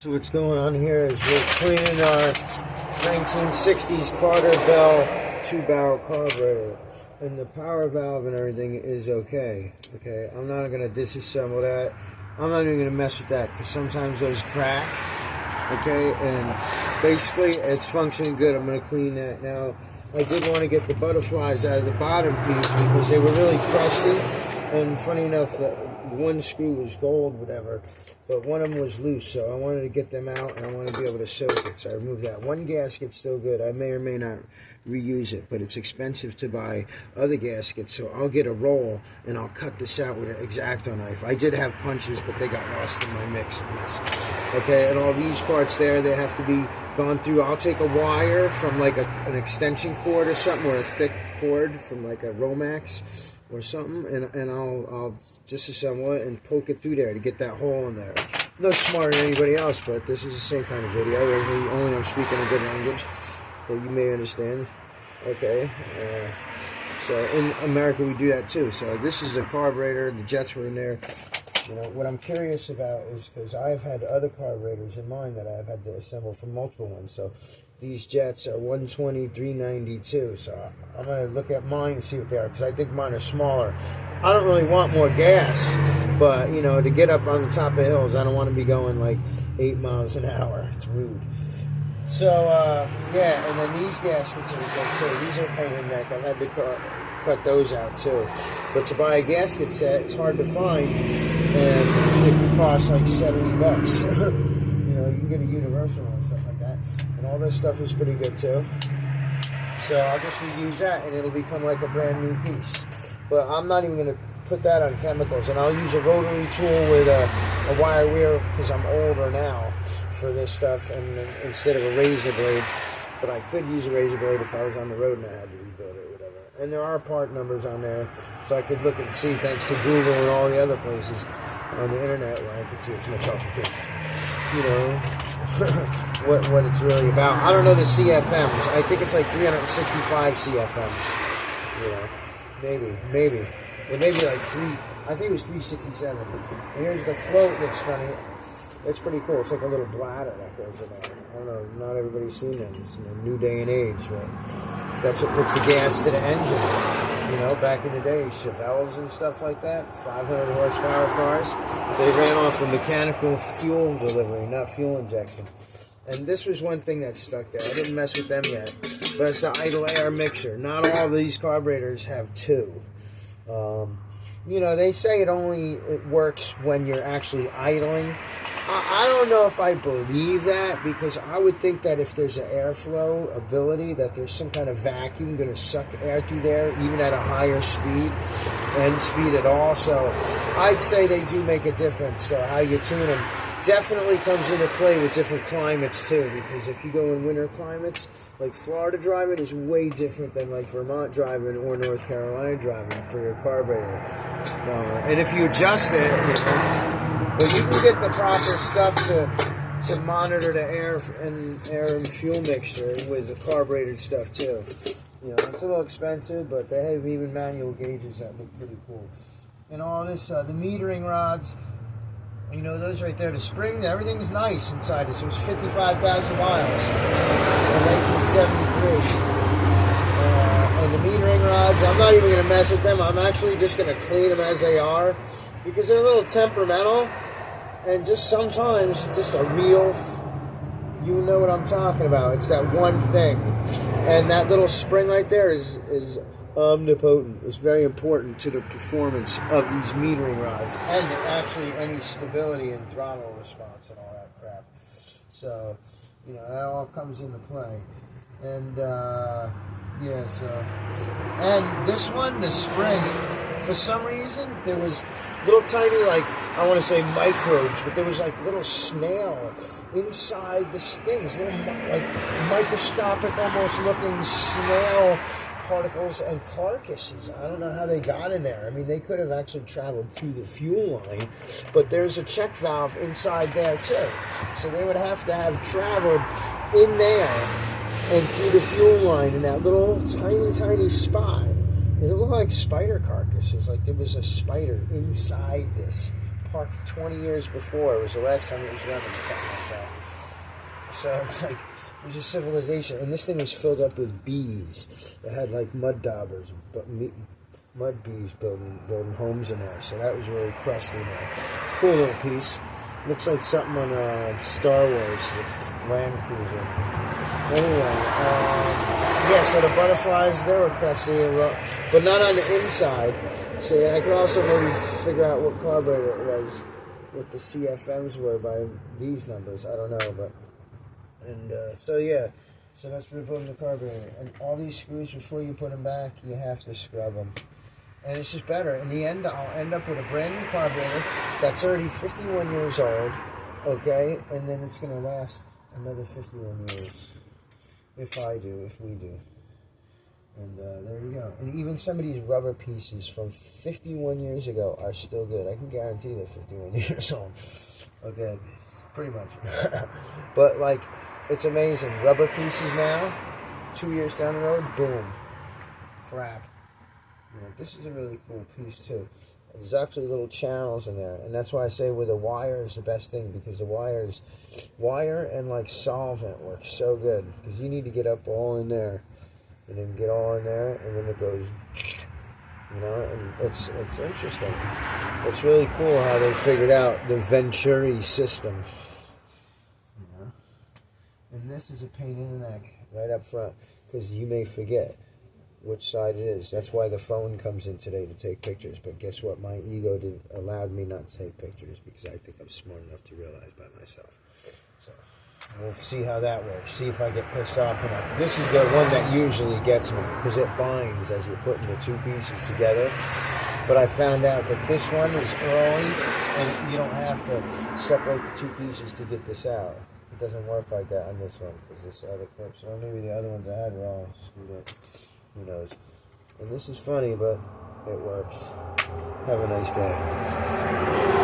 So what's going on here is we're cleaning our 1960s Carter Bell 2-barrel carburetor, and the power valve and everything is okay. I'm not going to disassemble that. I'm not even going to mess with that because sometimes those crack. And basically it's functioning good. I'm going to clean that now. I did want to get the butterflies out of the bottom piece because they were really crusty, and funny enough, one screw was gold, whatever, but one of them was loose, so I wanted to get them out, and I wanted to be able to soak it, so I removed that. One gasket's still good. I may or may not reuse it, but it's expensive to buy other gaskets, so I'll get a roll, and I'll cut this out with an X-Acto knife. I did have punches, but they got lost in my mess. And all these parts there, they have to be gone through. I'll take a wire from like an extension cord or something, or a thick cord from like a Romax or something, and I'll disassemble it and poke it through there to get that hole in there. No smarter than anybody else, but this is the same kind of video. Only I'm speaking a good language, but you may understand. So in America we do that too. So this is the carburetor. The jets were in there. You know, what I'm curious about is because I've had other carburetors in mine that I've had to assemble from multiple ones. So these jets are 120, 392. So I'm going to look at mine and see what they are, because I think mine are smaller. I don't really want more gas, but, you know, to get up on the top of hills, I don't want to be going like 8 miles an hour. It's rude. So, yeah, and then these gaskets are good too. These are a pain in the neck. I've had to cut those out too. But to buy a gasket set, it's hard to find, and it can cost like $70 bucks. You know, you can get a universal and stuff like that, and all this stuff is pretty good too. So I'll just reuse that, and it'll become like a brand new piece. But I'm not even going to put that on chemicals, and I'll use a rotary tool with a wire wheel because I'm older now for this stuff, and instead of a razor blade. But I could use a razor blade if I was on the road and I had to rebuild it. And there are part numbers on there, so I could look and see, thanks to Google and all the other places on the internet, where I could see it's much helpful, you know, what it's really about. I don't know the CFMs. I think it's like 365 CFMs. You know, maybe. It may be like I think it was 367. And here's the float that's funny. It's pretty cool. It's like a little bladder that goes in there. I don't know, not everybody's seen them. It's in a new day and age, but that's what puts the gas to the engine. You know, back in the day, Chevelles and stuff like that, 500 horsepower cars, they ran off of mechanical fuel delivery, not fuel injection. And this was one thing that stuck there. I didn't mess with them yet, but it's the idle air mixture. Not all of these carburetors have two. You know, they say it works when you're actually idling. I don't know if I believe that, because I would think that if there's an airflow ability, that there's some kind of vacuum going to suck air through there, even at a higher speed, and speed at all. So I'd say they do make a difference. So how you tune them definitely comes into play with different climates too, because if you go in winter climates, like Florida driving is way different than like Vermont driving or North Carolina driving for your carburetor. And if you adjust it, you know, but you can get the proper stuff to monitor the air and fuel mixture with the carbureted stuff too. You know, it's a little expensive, but they have even manual gauges that look pretty cool. And all this, the metering rods, you know, those right there, the spring, everything's nice inside this. It was 55,000 miles in 1973. And the metering rods, I'm not even going to mess with them. I'm actually just going to clean them as they are, because they're a little temperamental, and just sometimes just a real, you know what I'm talking about. It's that one thing, and that little spring right there is omnipotent. It's very important to the performance of these metering rods, and actually any stability and throttle response and all that crap. So, you know, that all comes into play. And yeah, so, and this one, the spring, for some reason, there was little tiny, like, I want to say microbes, but there was like little snail inside this thing, little, like, microscopic almost looking snail particles and carcasses. I don't know how they got in there. I mean, they could have actually traveled through the fuel line, but there's a check valve inside there too. So they would have to have traveled in there and through the fuel line in that little tiny spot. And it looked like spider carcasses, like there was a spider inside this parked 20 years before. It was the last time it was running or something like that. So it's like, it was a civilization. And this thing was filled up with bees. It had like mud daubers, but mud bees building homes in there. So that was really crusty there. Cool little piece. Looks like something on Star Wars, the Land Cruiser. Anyway, yeah, so the butterflies, they were crusty, but not on the inside. So I could also maybe figure out what carburetor it was, what the CFMs were by these numbers. I don't know, but... And so yeah, so let's rip open the carburetor. And all these screws, before you put them back, you have to scrub them. And it's just better. In the end, I'll end up with a brand new carburetor that's already 51 years old, okay? And then it's going to last another 51 years. If we do. And there you go. And even some of these rubber pieces from 51 years ago are still good. I can guarantee they're 51 years old. Okay, pretty much. But, like, it's amazing. Rubber pieces now, 2 years down the road, boom. Crap. You know, this is a really cool piece too. There's actually little channels in there, and that's why I say with a wire is the best thing, because the wire and like solvent works so good, because you need to get up all in there, and then get all in there, and then it goes, you know, and it's interesting. It's really cool how they figured out the Venturi system. You know, and this is a pain in the neck right up front, because you may forget which side it is. That's why the phone comes in today to take pictures. But guess what? My ego allowed me not to take pictures, because I think I'm smart enough to realize by myself. So we'll see how that works. See if I get pissed off enough. This is the one that usually gets me, because it binds as you're putting the two pieces together. But I found out that this one is early, and you don't have to separate the two pieces to get this out. It doesn't work like that on this one, because this other clips, or maybe the other ones I had were all screwed up. Who knows? And this is funny, but it works. Have a nice day.